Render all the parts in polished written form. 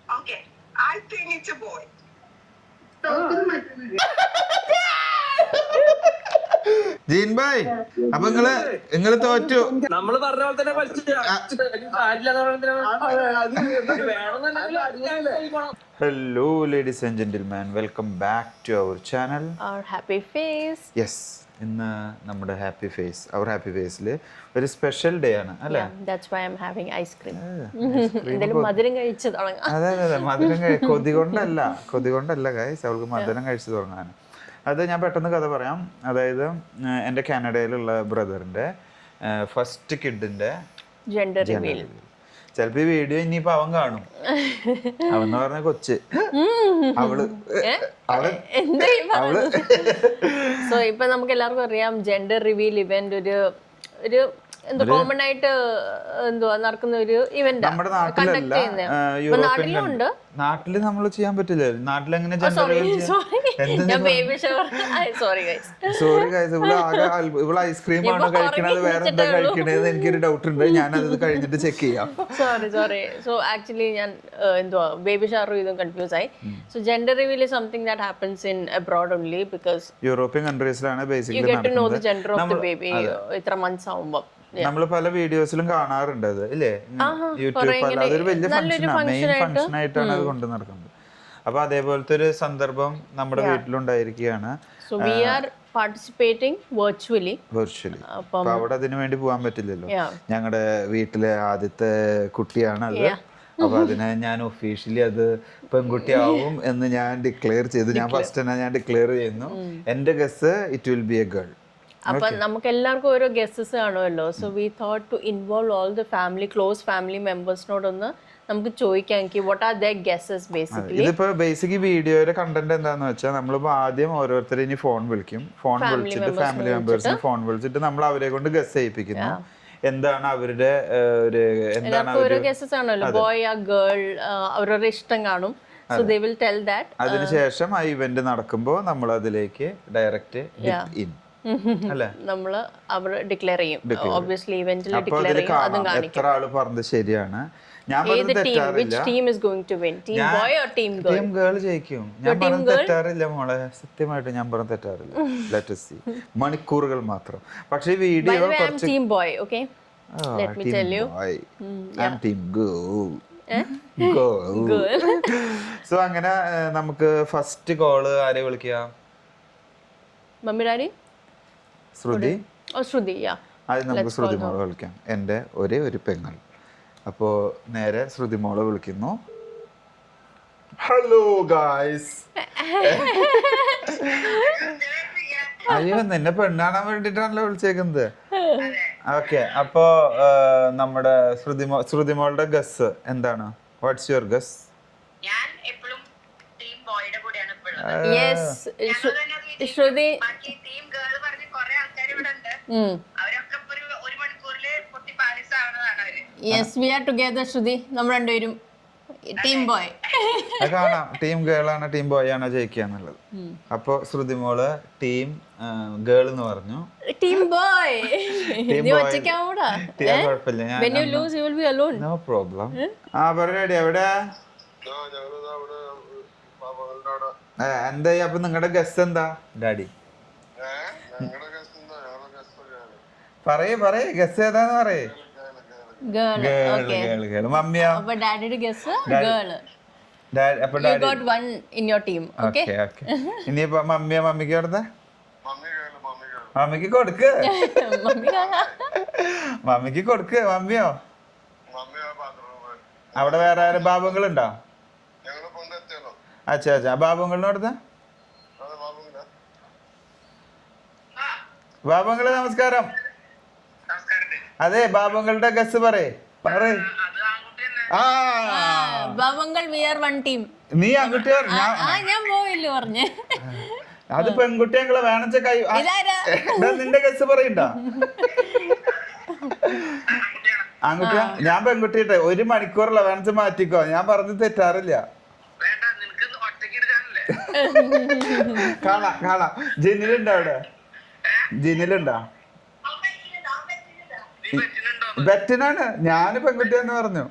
Okay, I think it's a boy. ജീൻ ഭായ്, അപ്പൊ നിങ്ങള് തോറ്റു. നമ്മള് പറഞ്ഞ പോലെ തന്നെ hello ladies and gentleman, welcome back to our channel Our happy face. Yes. ഇന്ന് നമ്മുടെ ഹാപ്പി ഫേസ്, അവർ ഹാപ്പി ഫേസിൽ ഒരു സ്പെഷ്യൽ ഡേ ആണ് അല്ലേ? Yeah, that's why I'm having ice cream. എന്തായാലും മധുരം കഴിച്ച് തുടങ്ങാം. അതെ അതെ അതെ, മധുരം കൊതി കൊണ്ടല്ല ഗൈസ്, അവൾക്ക് മധുരം കഴിച്ചു തുടങ്ങാൻ. അത് ഞാൻ പെട്ടെന്ന് കഥ പറയാം. അതായത് എൻ്റെ കാനഡയിലുള്ള ബ്രദറിൻ്റെ ഫസ്റ്റ് കിഡിൻ്റെ Gender reveal. ചിലപ്പോ ഈ വീഡിയോ ഇനിയിപ്പോ അവൻ കാണും. അവന്ന് പറഞ്ഞ കൊച്ച് അവള് സോ ഇപ്പൊ നമുക്ക് എല്ലാവർക്കും അറിയാം ജെൻഡർ റിവീൽ ഇവന്റ് ഒരു എന്തോ കോമൺ ആയിട്ട് എന്തുവാ നടക്കുന്ന ഒരു ഇവന്റ് നമ്മുടെ നാട്ടിലല്ല, നാട്ടിലുണ്ട്. നാട്ടില് നമ്മൾ ചെയ്യാൻ പറ്റില്ല. നാട്ടിലെങ്ങനെ സോറി ഗൈസ്, ഇവള് ഐസ്ക്രീം ആണോ കഴിക്കണത് വേറെ എന്താ കഴിക്കണേന്ന് എനിക്കൊരു ഡൗട്ട് ഉണ്ട്. ഞാനത് കഴിഞ്ഞിട്ട് ചെക്ക് ചെയ്യാം. സോറി. സോ ആക്ച്വലി ഞാൻ എന്തുവാ ബേബി ഷവർ ഇതും കൺഫ്യൂസ് ആയി. So gender reveal is something that happens in abroad only because European കൺട്രീസിലാണ് you basically get to know the gender of the baby ഇത്ര മന്ത്സ് ആവുമ്പോ. നമ്മൾ പല വീഡിയോസിലും കാണാറുണ്ട് അത് ഇല്ലേ, യൂട്യൂബ്. അതൊരു വലിയ ഫംഗ്ഷനാണ്, മെയിൻ ഫംഗ്ഷൻ ആയിട്ടാണ് അത് കൊണ്ടു നടക്കുന്നത്. അപ്പൊ അതേപോലത്തെ ഒരു സന്ദർഭം നമ്മുടെ വീട്ടിലുണ്ടായിരിക്കുകയാണ്. So we are participating virtually. അപ്പൊ അവിടെ അതിനു വേണ്ടി പോകാൻ പറ്റില്ലല്ലോ. ഞങ്ങളുടെ വീട്ടിലെ ആദ്യത്തെ കുട്ടിയാണ് അത്. അപ്പൊ അതിനെ ഞാൻ ഒഫീഷ്യലി അത് പെൺകുട്ടിയാവും എന്ന് ഞാൻ ഡിക്ലെയർ ചെയ്തു. ഞാൻ ഫസ്റ്റ് തന്നെ ഞാൻ ഡിക്ലെയർ ചെയ്യുന്നു. എന്റെ guess it will be a girl. അപ്പൊ നമുക്ക് എല്ലാവർക്കും ഓരോ ഗസ്സസ് കാണുമല്ലോ. So we thought to involve all the family, close family മെമ്പേഴ്സിനോടൊന്ന് നമുക്ക് ചോദിക്കാം what are their guesses basically. ഇതിപ്പോ ബേസിക് വീഡിയോയുടെ കണ്ടന്റ് എന്താന്ന് വെച്ചാൽ നമ്മളിപ്പോ ആദ്യം ഓരോരുത്തരെ ഇനി ഫോൺ വിളിക്കും. ഫോൺ വിളിച്ചിട്ട് ഫാമിലി മെമ്പേഴ്സിന് ഫോൺ വിളിച്ചിട്ട് നമ്മൾ അവരെ കൊണ്ട് ഗസ് ചെയ്യിപ്പിക്കുന്നു. എന്താണ് അവരുടെ ഒരു എന്താണ് ഓരോ ഗസ്സസ് ആണല്ലോ, ബോയ് ആ ഗേൾ, അവരുടെ ഇഷ്ടം കാണും. So they will tell that. അതിനുശേഷം ആ ഇവന്റ് നടക്കുമ്പോൾ നമ്മൾ അതിലേക്ക് ഡയറക്റ്റ് ഇൻ അല്ലേ, നമ്മള് അവർ ഡിക്ലെയർ ചെയ്യും. ഒബ്വിയസ്ലി ഇവന്റിൽ ഡിക്ലെയർ ചെയ്യും. അതും കാണിക്കും എത്ര ആള് പറഞ്ഞത് ശരിയാണ്. ഞാൻ ടീം ഗേൾ ജയിക്കും. ഞാൻ പറഞ്ഞത് തെറ്റാറില്ല മോളെ, സത്യമായിട്ട് ഞാൻ പറഞ്ഞത് തെറ്റാറില്ല. Let us see. മണിക്കൂറുകൾ മാത്രം. പക്ഷേ ഈ വീഡിയോ കുറച്ച് team boy. Okay, let me tell you I am team girl. So അങ്ങനെ നമുക്ക് ഫസ്റ്റ് കോള് ആരെ വിളിക്കാം? Mummy daddy Shruthi. ആദ്യം നമുക്ക് ശ്രുതി മോളെ വിളിക്കാം. എൻ്റെ ഒരേ ഒരു പെങ്ങൾ. അപ്പോ നേരെ ശ്രുതി മോളെ വിളിക്കുന്നു. Hello guys. അയ്യോ, നിന്നെ പെണ്ണാണാൻ വേണ്ടിട്ടാണല്ലോ വിളിച്ചേക്കുന്നത്. ഓക്കെ, അപ്പോ നമ്മുടെ ശ്രുതി മോളുടെ ഗസ് എന്താണ്? What's your guess? ഞാൻ എപ്പോഴും ടീം ബോയുടെ കൂടെയാണ് ശ്രുതി. ടീം ഗേൾ പറഞ്ഞ് കുറെ ആൾക്കാർ ഇവിടെ ഉണ്ട്. അവരൊക്കെ ഒരു മണിക്കൂറില് പൊട്ടി പാലിസാവുന്നതാണ് അവര്. യെസ്, വി ആർ ടുഗദർ ശ്രുതി. നമ്മൾ രണ്ടുപേരും ടീം ബോയ്. കാണാം ടീം ഗേൾ ആണോ ടീം ബോയ് ആണോ ജയിക്കുക എന്നുള്ളത്. അപ്പൊ ശ്രുതി മോള് ടീം ഗേൾ എന്ന് പറഞ്ഞു. Team boy. നീ ഒറ്റയ്ക്കാവൂടാ. കുഴപ്പമില്ല, when you lose you will be alone. No problem. ആ പറയടി, എവിടെ എന്തായി? അപ്പൊ നിങ്ങളുടെ ഗസ് എന്താ ഡാഡി? പറയേ ഗസ് ഏതാന്ന് പറയേ. മമ്മിയോ? അപ്പൊ ഡാഡിയുടെ ഗസ് ഗേൾ. അപ്പൊ you got one in your team. okay ഇനിയിപ്പോ മമ്മിക്ക് കൊടുത്ത മമ്മിക്ക് കൊടുക്ക്. മമ്മിക്ക് കൊടുക്ക്. മമ്മിയോ? അവിടെ വേറെ ആരും ബാബുങ്ങളുണ്ടോ? അച്ഛാ ബാബുങ്ങളിന് കൊടുത്ത. ബാബുങ്ങള് നമസ്കാരം. അതെ, ബാബുങ്ങളുടെ ഗസ് പറയേ. ബാബുങ്കൾ we are one team. നീ ആൺകുട്ടിയോ? ഞാൻ പോയില്ല പറഞ്ഞേ. അത് പെൺകുട്ടികളെ വേണച്ച കൈ. നിന്റെ ഗസ് പറയണ്ട. ആൺകുട്ടിയാ? ഞാൻ പെൺകുട്ടിട്ടെ. ഒരു മണിക്കൂറല്ല, വേണച്ച മാറ്റിക്കോ. ഞാൻ പറഞ്ഞത് തെറ്റാറില്ല. കാണാം. ജിനിലുണ്ടോ അവിടെ? ജിനിലുണ്ടോ? ബെറ്റിനാണ്. ഞാന് പെൺകുട്ടിയെന്ന് പറഞ്ഞു.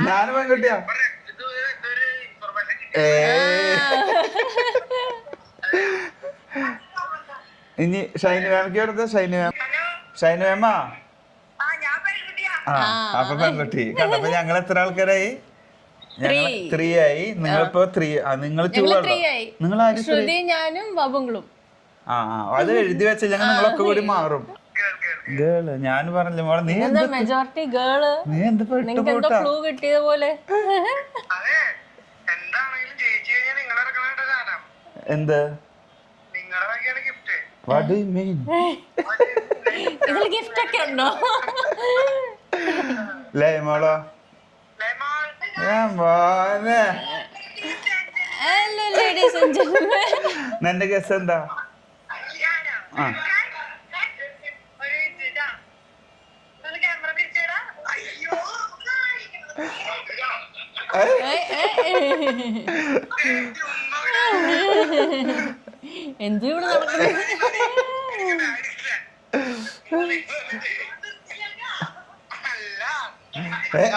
ഞാനും പെൺകുട്ടിയാ. ഇതൊരു ഇൻഫർമേഷൻ ഏ ഇനി ഷൈനി മാമിക്ക് കൊടുത്ത ഷൈനി മാം. ഷൈനി മാമാ ഞാൻ പെൺകുട്ടിയാ. ആ അപ്പൊ പെൺകുട്ടി കണ്ടപ്പോ ഞങ്ങൾ എത്ര ആൾക്കാരായി? ഞങ്ങൾ 3 ആയി. നിങ്ങളിപ്പോ 3. നിങ്ങൾ 2 ആണോ? നിങ്ങൾ ആരും ശ്രുതി ഞാനും ബാബുങ്ങളും. ആ അത് എഴുതി വെച്ചില്ലെങ്കിൽ നിങ്ങളൊക്കെ കൂടി മാറും. ഗേള് ഞാൻ പറഞ്ഞില്ല മോളെ, നീ എന്താ മെജോറിറ്റി ഗേള്. നീ എന്ത് നിങ്ങൾക്ക് എന്തോ ക്ലൂ കിട്ടിയത് പോലെ. അതെ, എന്താണെങ്കിലും ജയിച്ചു കഴിഞ്ഞാൽ നിങ്ങളെ ഇറക്കണ സാധനം എന്ത്? നിങ്ങളെ വകയാണ് gift. What do you mean? ഇതിൽ ഗിഫ്റ്റ് ഒക്കെ ഉണ്ടോ? ലേ മോളോ മോനെ, ഹലോ ലേഡീസ് ആൻഡ് ജെന്റിൽമെൻ. നിന്റെ ഗസ് എന്താ? ആ എന്ത് ഇവിടെ നടക്കുന്നത്?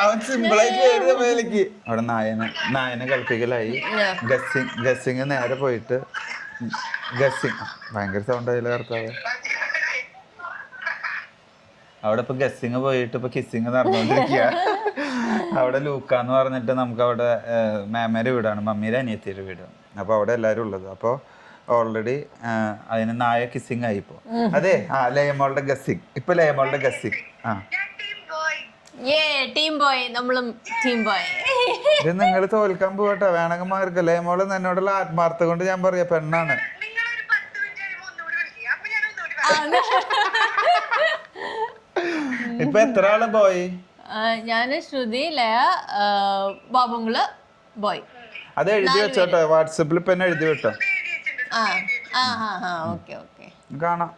അവൻ സിമ്പിളായിട്ട് എഴുതിയ മേലേക്ക് അവിടെ നായനെ കളിപ്പിക്കലായി. ഗസ്സിങ് നേരെ പോയിട്ട് ഗസ്സിങ് ഭയങ്കര സൗണ്ട് ആയില്ല കർത്താവ്. അവിടെ ഇപ്പൊ ഗസ്സിങ് പോയിട്ട് ഇപ്പൊ കിസ്സിങ് നടന്നുകൊണ്ടിരിക്കുക. അവിടെ ലൂക്കാന്ന് പറഞ്ഞിട്ട് നമുക്ക് അവിടെ മാമേരെ വീടാണ്, മമ്മീരെ അനിയത്തിയുടെ വീട്. അപ്പൊ അവിടെ എല്ലാരും ഉള്ളത്. അപ്പൊ ഓൾറെഡി അതിന് നായ കിസ്സിങ് ആയിപ്പോ. അതെ ലയമോളുടെ ഗസ്സിങ്. ഇപ്പൊ ലയമോളുടെ ഗസ്സിങ്. ടീം ബോയ്, നമ്മളും ടീം ബോയ്. ഇത് നിങ്ങൾ തോൽക്കാൻ പോകട്ടെ, വേണമെങ്കിൽ മാർക്ക്. ലയമോള് എന്നോടുള്ള ആത്മാർത്ഥ കൊണ്ട് ഞാൻ പറയാ പെണ്ണാണ്. ഇപ്പൊ എത്ര ആള് ബോയ്? ഞാന് ശ്രുതി, ലയ, ബാബുങ്ങള് ബോയ്. അത് എഴുതി വെച്ചോട്ടോ, വാട്സപ്പിൽ ഇപ്പൊ എന്നെ എഴുതി വിട്ടോ. കാണാം.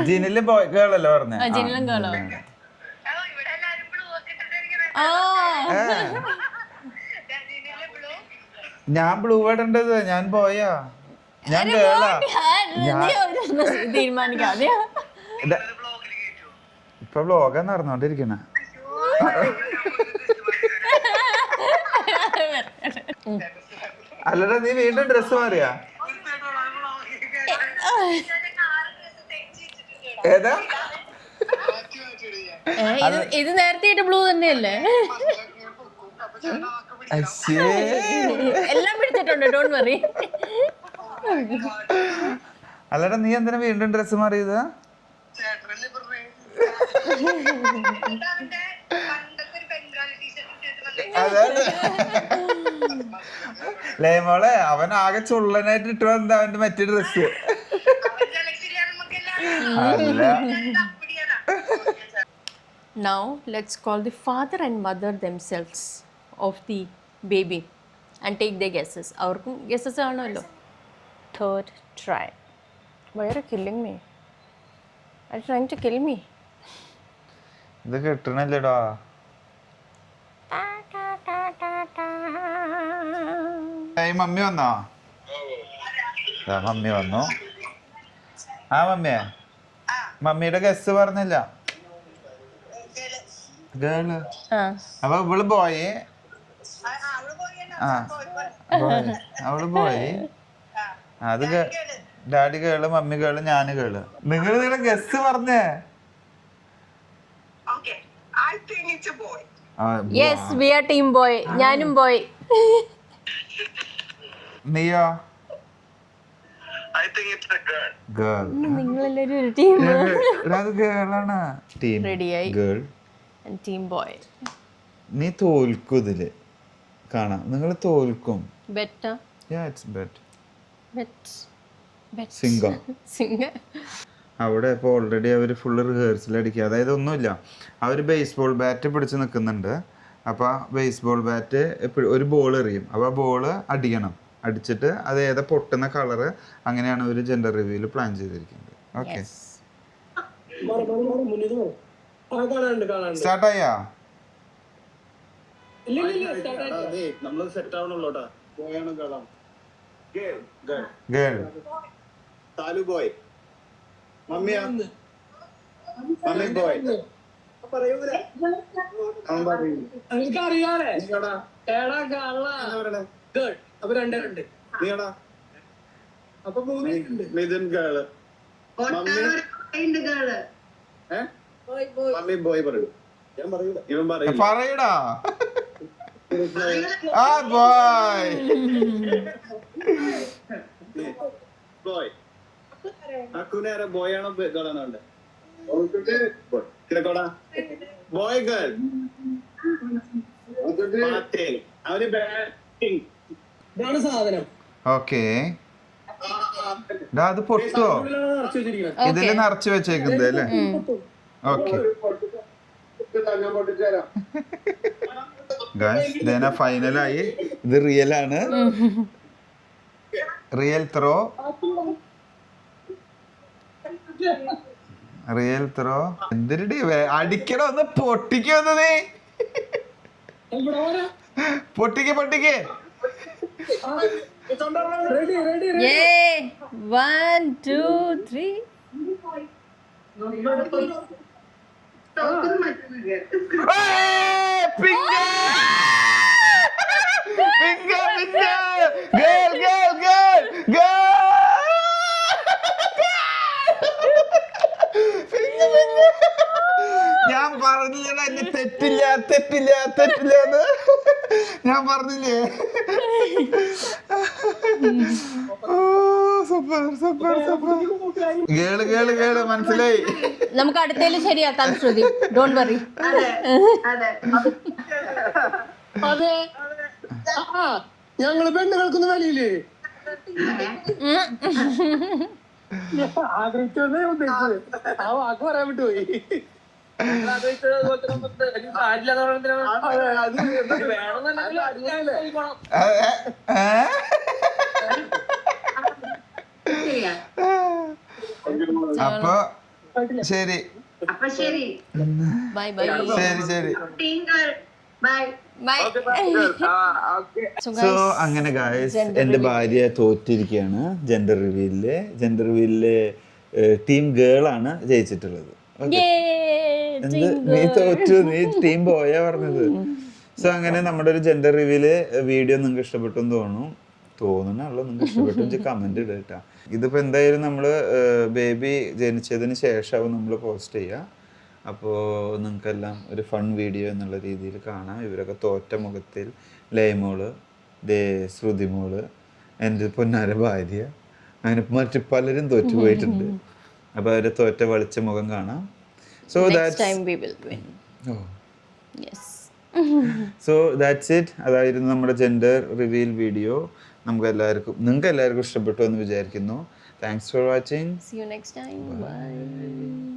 ജിനില് ബോയ് ഗേളല്ലേ പറഞ്ഞേ? ഞാൻ ബ്ലൂ ഇടേണ്ടത്, ഞാൻ ബോയാ, ഞാൻ ഗേളാ. തീരുമാനിക്കാതെ ഇപ്പൊ വ്ലോഗാ നടന്നോണ്ടിരിക്കണ. അല്ലടാ നീ വീണ്ടും ഡ്രസ് മാറിയാ? ഏതാ ഇത് നേരത്തെ ബ്ലൂ തന്നെയല്ലേ? എല്ലാം പിടിച്ചിട്ടുണ്ട്, ഡോണ്ട് വറി. അല്ലടാ നീ എന്തിനാ വീണ്ടും ഡ്രസ് മാറിയത്? അതാണ് ലയമോളെ, അവൻ ആകെ ചുള്ളനായിട്ട് ഇട്ട് വന്ന അവന്റെ മറ്റേ ഡ്രസ് അല്ല. Now let's call the father and mother themselves of the baby and take their guesses. അവർക്കും guesses കാണുമല്ലോ. Third try. Why are you killing me? Are you trying to kill me? ഇത് കിട്ടണില്ലടാ. മമ്മി വന്നോ? Mummy വന്നു. ആ മമ്മിയെ, മമ്മിയുടെ guess പറഞ്ഞില്ല. Girl. അപ്പൊ ഇവള് ബോയ്. അവള് ബോയ്. അത് ഡാഡി ഗേള്, മമ്മി ഗേള്, ഞാന് ഗേള്. നിങ്ങൾ നിങ്ങളുടെ ഗസ് പറഞ്ഞേ. Yes, we are team boy. ഞാനും boy. നീയോ? ഗേൾ. നിങ്ങളെല്ലാരും ഒരു ടീം. അത് ഗേളാണ്. ടീം റെഡിയായി. Girl and team boy. നീ തോൽക്കും ഇതില്. കാണാം, നിങ്ങൾ തോൽക്കും. Betta? Yeah, it's bet. Singh. അവിടെ ഇപ്പോൾ ഓൾറെഡി അവർ ഫുള്ള് റിഹേഴ്സൽ അടിക്കുക. അതായത് ഒന്നുമില്ല, അവർ ബേസ്ബോൾ ബാറ്റ് പിടിച്ച് നിൽക്കുന്നുണ്ട്. അപ്പോൾ ആ ബേസ്ബോൾ ബാറ്റ് ഒരു ബോൾ എറിയും. അപ്പോൾ ആ ബോള് അടിക്കണം. അടിച്ചിട്ട് അത് ഏതാ പൊട്ടുന്ന കളറ്, അങ്ങനെയാണ് ഒരു ജെൻഡർ റിവ്യൂവിൽ പ്ലാൻ ചെയ്തിരിക്കുന്നത്. ഓക്കെ, സ്റ്റാർട്ടായാ? ഗേൾ. താലു ബോയ്. മമ്മിയാ? Mummy boy. എനിക്കറിയാലേ ഏടാ കള്ള ഗേൾ അപ്പൊ 2 നീടാ അപ്പൊ 3 മിഥുൻ ഗേള് മമ്മി ബോയ് പറയൂ ഞാൻ പറയൂല ഇവൻ പറയും പറയടാ ആ ബോയ് ബോയ് അക്കുനേരെ ബോയ് ആണോ ഗേളാണോ ഉണ്ട് കിടക്കോടാ ബോയ് ഗേൾ അവന് ബാറ്റിംഗ് ഇതാണ് സാധനം ഓക്കെ അത് പൊട്ടോ ഇതില് നിറച്ച് വെച്ചേക്കുന്നത് അല്ലേ ഓക്കെ ഗായ്സ് ഫൈനലായി ഇത് റിയൽ ആണ് റിയൽ ത്രോ എന്തിനടി അടിക്കണോ ഒന്ന് പൊട്ടിക്കോ നീ പൊട്ടിക്ക് Yay! 1, 2, 3. ഞാൻ പറഞ്ഞില്ല എന്നെ തെറ്റില്ല ഞാൻ പറഞ്ഞില്ലേ സൂപ്പർ ഗേള് മനസ്സിലായി നമുക്ക് അടുത്തേല് ശരിയാക്കാം ശ്രുതി ഡോണ്ട് വറി അതെ ഞങ്ങള് പെണ്ണുങ്ങൾക്കൊന്നും വലിയില്ലേ ആഗ്രഹിച്ചതേ ഉദ്ദേശിച്ചത് ആ വാക്ക് പറയാൻ വിട്ടുപോയി അപ്പൊ ശരി ബൈ ശരി ബൈ സോ അങ്ങനെ ഗായ്സ് എന്റെ ഭാര്യ തോറ്റിരിക്കുകയാണ് ജെൻഡർ റിവീലില് ടീം ഗേൾ ആണ് ജയിച്ചിട്ടുള്ളത് നീ തോറ്റു നീ ടീം ബോയാ പറഞ്ഞത് സോ അങ്ങനെ നമ്മുടെ ഒരു ജെൻഡർ റിവീല് വീഡിയോ നിങ്ങൾക്ക് ഇഷ്ടപ്പെട്ടു എന്ന് തോന്നുന്നുള്ളൂ നിങ്ങൾക്ക് ഇഷ്ടപ്പെട്ടു കമന്റ് ഇടുക കേട്ടോ ഇതിപ്പോ എന്തായാലും നമ്മള് ബേബി ജനിച്ചതിന് ശേഷമാവും നമ്മൾ പോസ്റ്റ് ചെയ്യുക അപ്പോൾ നിങ്ങൾക്കെല്ലാം ഒരു ഫൺ വീഡിയോ എന്നുള്ള രീതിയിൽ കാണാം ഇവരൊക്കെ തോറ്റ മുഖത്തിൽ ലയമോള് ശ്രുതിമോള് എൻ്റെ പൊന്നാര ഭാര്യ അങ്ങനെ മറ്റു പലരും തോറ്റു പോയിട്ടുണ്ട് അപ്പോൾ അവരെ തോറ്റ വെളിച്ച മുഖം കാണാം സോ ദാറ്റ്സ് ഇറ്റ് അതായിരുന്നു നമ്മുടെ ജെൻഡർ റിവീൽ വീഡിയോ നിങ്ങൾക്ക് എല്ലാവർക്കും ഇഷ്ടപ്പെട്ടു എന്ന് വിചാരിക്കുന്നു thanks for watching See you next time. Bye.